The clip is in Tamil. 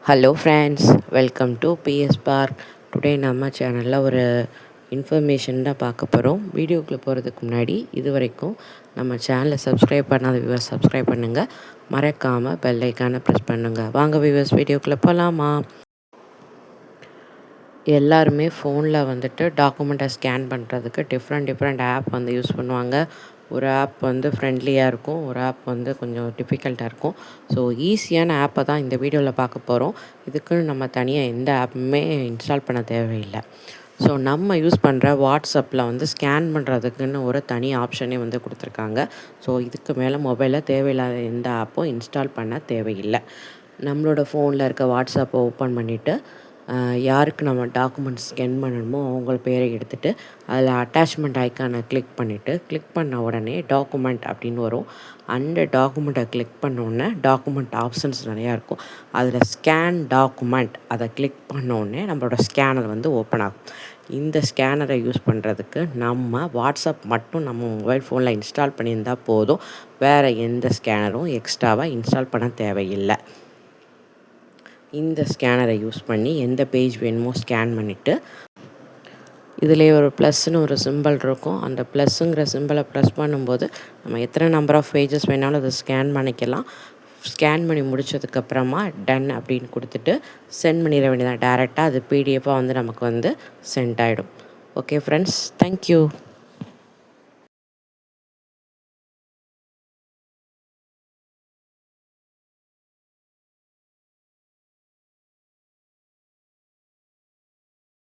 Hello friends, welcome to BS park. Today நம்ம சேனலில் ஒரு இன்ஃபர்மேஷன் தான் பார்க்க போகிறோம். வீடியோக்குள்ளே போகிறதுக்கு முன்னாடி இது வரைக்கும் நம்ம சேனலை சப்ஸ்கிரைப் பண்ணாத வியூவர்ஸ் சப்ஸ்கிரைப் பண்ணுங்கள். மறக்காமல் பெல் ஐக்கானை ப்ரெஸ் பண்ணுங்கள். வாங்க வியூவர்ஸ், வீடியோக்குள்ளே போகலாமா? எல்லாருமே ஃபோனில் வந்துட்டு டாக்குமெண்ட்டை ஸ்கேன் பண்ணுறதுக்கு டிஃப்ரெண்ட் ஆப் வந்து யூஸ் பண்ணுவாங்க. ஒரு ஆப் வந்து ஃப்ரெண்ட்லியாக இருக்கும், ஒரு ஆப் வந்து கொஞ்சம் டிஃபிகல்ட்டாக இருக்கும். ஸோ ஈஸியான ஆப்பை தான் இந்த வீடியோவில் பார்க்க போகிறோம். இதுக்குன்னு நம்ம தனியாக எந்த ஆப்புமே இன்ஸ்டால் பண்ண தேவையில்லை. ஸோ நம்ம யூஸ் பண்ணுற வாட்ஸ்அப்பில் வந்து ஸ்கேன் பண்ணுறதுக்குன்னு ஒரு தனி ஆப்ஷனே வந்து கொடுத்துருக்காங்க. ஸோ இதுக்கு மேலே மொபைலில் தேவையில்லாத எந்த ஆப்பும் இன்ஸ்டால் பண்ண தேவையில்லை. நம்மளோட ஃபோனில் இருக்க வாட்ஸ்அப்பை ஓப்பன் பண்ணிவிட்டு யாருக்கு நம்ம டாக்குமெண்ட் ஸ்கேன் பண்ணணுமோ அவங்கள பேரை எடுத்துகிட்டு அதில் அட்டாச்மெண்ட் ஐக்கானை கிளிக் பண்ண உடனே டாக்குமெண்ட் அப்படின்னு வரும். அந்த டாக்குமெண்ட்டை கிளிக் பண்ண உடனே டாக்குமெண்ட் ஆப்ஷன்ஸ் நிறையா இருக்கும். அதில் ஸ்கேன் டாக்குமெண்ட் அதை கிளிக் பண்ண உடனே நம்மளோட ஸ்கேனர் வந்து ஓப்பன் ஆகும். இந்த ஸ்கேனரை யூஸ் பண்ணுறதுக்கு நம்ம வாட்ஸ்அப் மட்டும் நம்ம மொபைல் ஃபோனில் இன்ஸ்டால் பண்ணியிருந்தால் போதும். வேறு எந்த ஸ்கேனரும் எக்ஸ்ட்ராவாக இன்ஸ்டால் பண்ண தேவையில்லை. இந்த ஸ்கேனரை யூஸ் பண்ணி எந்த பேஜ் வேணுமோ ஸ்கேன் பண்ணிவிட்டு இதில் ஒரு ப்ளஸ்ன்னு ஒரு சிம்பிள் இருக்கும். அந்த ப்ளஸ்ஸுங்கிற சிம்பிளை ப்ரெஸ் பண்ணும்போது நம்ம எத்தனை நம்பர் ஆஃப் பேஜஸ் வேணாலும் அதை ஸ்கேன் பண்ணிக்கலாம். ஸ்கேன் பண்ணி முடித்ததுக்கப்புறமா டன் அப்படின்னு கொடுத்துட்டு சென்ட் பண்ணிட வேண்டியதான். டேரெக்டாக அது பிடிஎஃபாக வந்து நமக்கு வந்து சென்ட் ஆகிடும். Okay friends, thank you.